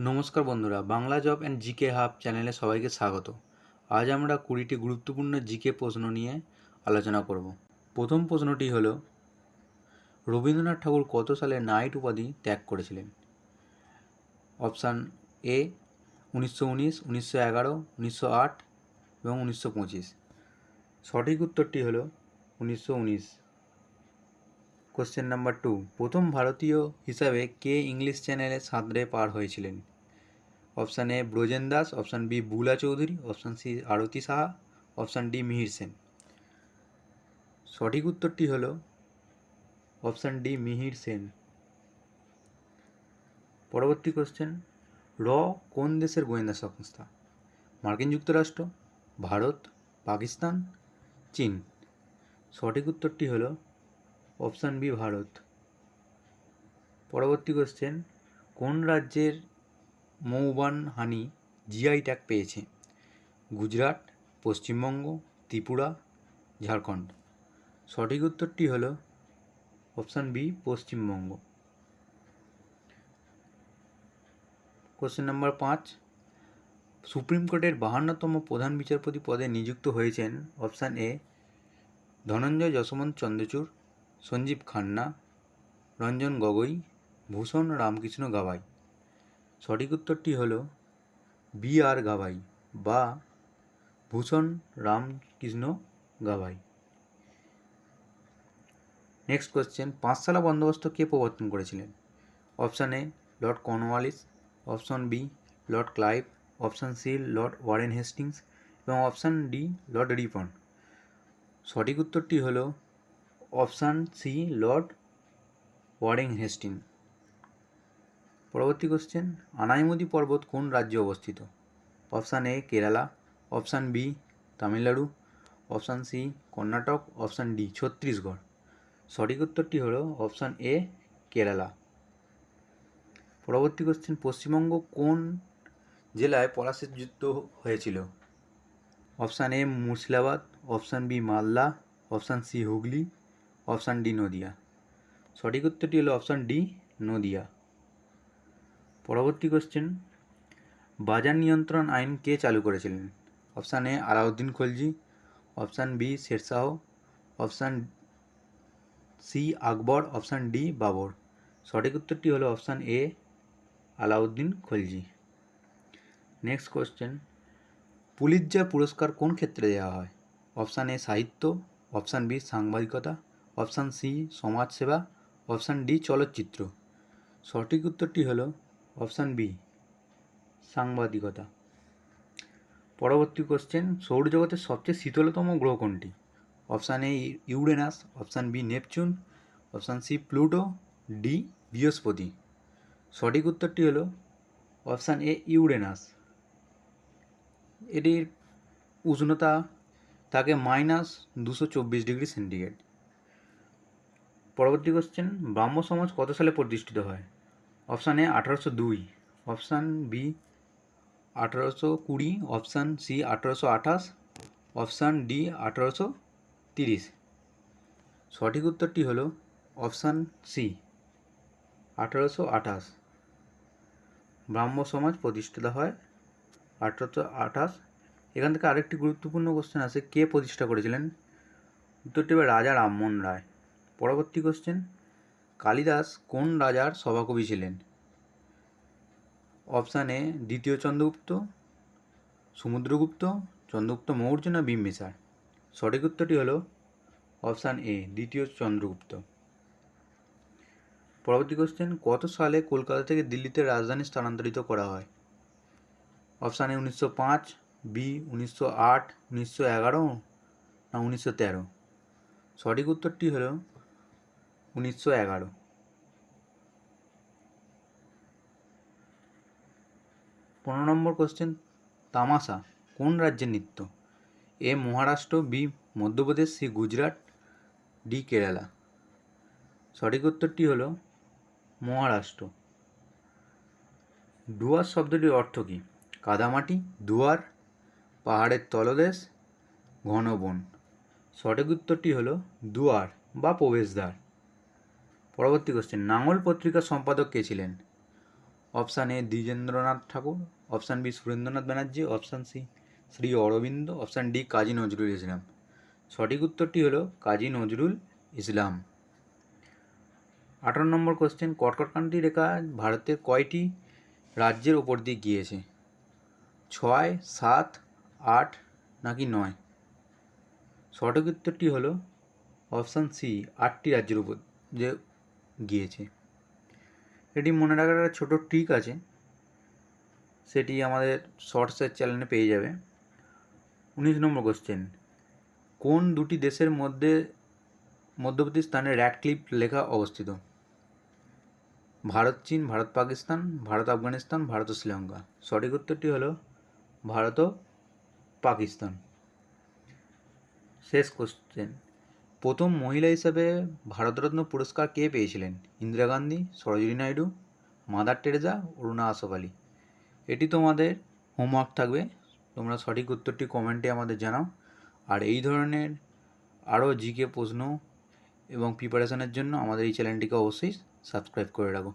নমস্কার বন্ধুরা, Bangla job and GK hub চ্যানেলে সবাইকে স্বাগত। আজ আমরা 20টি গুরুত্বপূর্ণ জিকে প্রশ্ন নিয়ে আলোচনা করব। প্রথম প্রশ্নটি হল, রবীন্দ্রনাথ ঠাকুর কত সালে নাইট উপাধি ত্যাগ করেছিলেন? অপশান এ 1919, 1911, 1908 এবং 1925। সঠিক উত্তরটি হল 1919। কোশ্চেন নাম্বার 2, প্রথম ভারতীয় হিসাবে কে ইংলিশ চ্যানেলে সাঁতরে পার হয়েছিলেন? Option A Brojen Das, option B Bula Chowdhury, option C Arati Saha, option D Mihir Sen. সঠিক উত্তরটি হল অপশান ডি মিহির সেন। পরবর্তী কোশ্চেন, র কোন দেশের গোয়েন্দা সংস্থা? মার্কিন যুক্তরাষ্ট্র, ভারত, পাকিস্তান, চীন। সঠিক উত্তরটি হল অপশান বি ভারত। পরবর্তী কোশ্চেন, কোন রাজ্যের মৌবান হানি জিআই ট্যাগ পেয়েছে? গুজরাট, পশ্চিমবঙ্গ, ত্রিপুরা, ঝাড়খণ্ড। সঠিক উত্তরটি হল option B Paschimbanga. Question number 5, supreme কোর্টের 52তম প্রধান বিচারপতি পদে নিযুক্ত হয়েছেন? Option A Dhananjaya Yeshwant Chandrachud, Sanjiv Khanna, Ranjan Gogoi, Bhushan Ramkrishna Gavai. সঠিক উত্তরটি হল বি আর গাভাই বা ভূষণ রামকৃষ্ণ গাভাই। নেক্সট কোশ্চেন, পাঁচশালা বন্দোবস্ত কে প্রবর্তন করেছিলেন? Option A lord Cornwallis, option B lord Clive, option C lord Warren Hastings এবং অপশান ডি লর্ড রিপন। সঠিক উত্তরটি হল option C lord Warren Hasting. পরবর্তী কোশ্চেন, আনাইমুদি পর্বত কোন রাজ্যে অবস্থিত? Option A Kerala, option B Tamil Nadu, option C Karnataka, option D Chhattisgarh. সঠিক উত্তরটি হল অপশান এ কেরালা। পরবর্তী কোশ্চেন, পশ্চিমবঙ্গ কোন জেলায় পলাশির যুদ্ধ হয়েছিল? Option A Murshidabad, option B Malda, option C Hooghly, option D Nadia. সঠিক উত্তরটি হলো অপশান ডি নদিয়া। পরবর্তী কোশ্চেন, বাজার নিয়ন্ত্রণ আইন কে চালু করেছিলেন? Option A Alauddin Khalji, option B Sher Shah, option C Akbar, option D Babur. সঠিক উত্তরটি হলো option A Alauddin Khalji. Next question, Pulitzer পুরস্কার কোন ক্ষেত্রে দেওয়া হয়? অপশান এ সাহিত্য, অপশান বি সাংবাদিকতা, অপশান সি সমাজসেবা, অপশান ডি চলচ্চিত্র। সঠিক উত্তরটি হলো অপশান বি সাংবাদিকতা। পরবর্তী কোশ্চেন, সৌরজগতের সবচেয়ে শীতলতম গ্রহ কোনটি? Option A Uranus, option B Neptune, option C Pluto, D বৃহস্পতি। সঠিক উত্তরটি হলো অপশান এ ইউরেনাস। এটির উষ্ণতা থাকে -224°C। পরবর্তী কোশ্চেন, ব্রাহ্ম সমাজ কত সালে প্রতিষ্ঠিত হয়? Option A 1802, option B 1820, option C 1828, option D 1830। সঠিক উত্তরটি হলো অপশান সি 1828। ব্রাহ্ম সমাজ প্রতিষ্ঠিত হয় 1828। এখান থেকে আরেকটি গুরুত্বপূর্ণ কোশ্চেন আছে, কে প্রতিষ্ঠা করেছিলেন? উত্তরটি হবে রাজা রামমোহন রায়। পরবর্তী কোশ্চেন, কালিদাস কোন রাজার সভাকবি ছিলেন? অপশান এ দ্বিতীয় চন্দ্রগুপ্ত, সমুদ্রগুপ্ত, চন্দ্রগুপ্ত মৌর্য না বিম্বিসার। সঠিক উত্তরটি হলো অপশান এ দ্বিতীয় চন্দ্রগুপ্ত। পরবর্তী কোশ্চেন, কত সালে কলকাতা থেকে দিল্লিতে রাজধানী স্থানান্তরিত করা হয়? অপশান এ 1905, বি 1908, 1911 না 1913। সঠিক উত্তরটি হল 1911। 15 নম্বর কোশ্চেন, তামাশা কোন রাজ্যের নৃত্য? এ Maharashtra, B Madhya Pradesh, C Gujarat, D Kerala. সঠিক উত্তরটি হল মহারাষ্ট্র। ডুয়ার্স শব্দটির অর্থ কী? কাদামাটি, দুয়ার, পাহাড়ের তলদেশ, ঘন বন। সঠিক উত্তরটি হল দুয়ার বা প্রবেশদ্বার। পরবর্তী কোশ্চেন, নাঙল পত্রিকার সম্পাদক কে ছিলেন? Option A Dwijendranath Tagore, option B Surendranath Banerjee, option C Shri Aurobindo, option D Kazi Nazrul Islam. সঠিক উত্তরটি হলো কাজী নজরুল ইসলাম। 18 নম্বর কোশ্চেন, কর্কটক্রান্তি রেখা ভারতের কয়টি রাজ্যের ওপর দিয়ে গিয়েছে? 6, 7, 8 নাকি 9? সঠিক উত্তরটি হলো অপশান সি 8টি রাজ্যের উপর দিয়ে গিয়েছে। এটি মনে রাখার একটা ছোটো ট্রিক আছে, সেটি আমাদের শর্টসের চ্যানেলে পেয়ে যাবে। 19 নম্বর কোশ্চেন, কোন দুটি দেশের মধ্যবর্তী স্থানে র্যাডক্লিফ লেখা অবস্থিত? ভারত চীন, ভারত পাকিস্তান, ভারত আফগানিস্তান, ভারত শ্রীলঙ্কা। সঠিক উত্তরটি হলো ভারত ও পাকিস্তান। শেষ কোশ্চেন, প্রথম মহিলা হিসাবে ভারতরত্ন পুরস্কার কে পেয়েছিলেন? Indira Gandhi, Sarojini Naidu, mother Teresa, Aruna Asaf Ali. এটি তোমাদের হোমওয়ার্ক থাকবে, তোমরা সঠিক উত্তরটি কমেন্টে আমাদের জানাও। আর এই ধরনের আরও জিকে প্রশ্ন এবং প্রিপারেশনের জন্য আমাদের এই চ্যানেলটিকে অবশ্যই সাবস্ক্রাইব করে রাখো।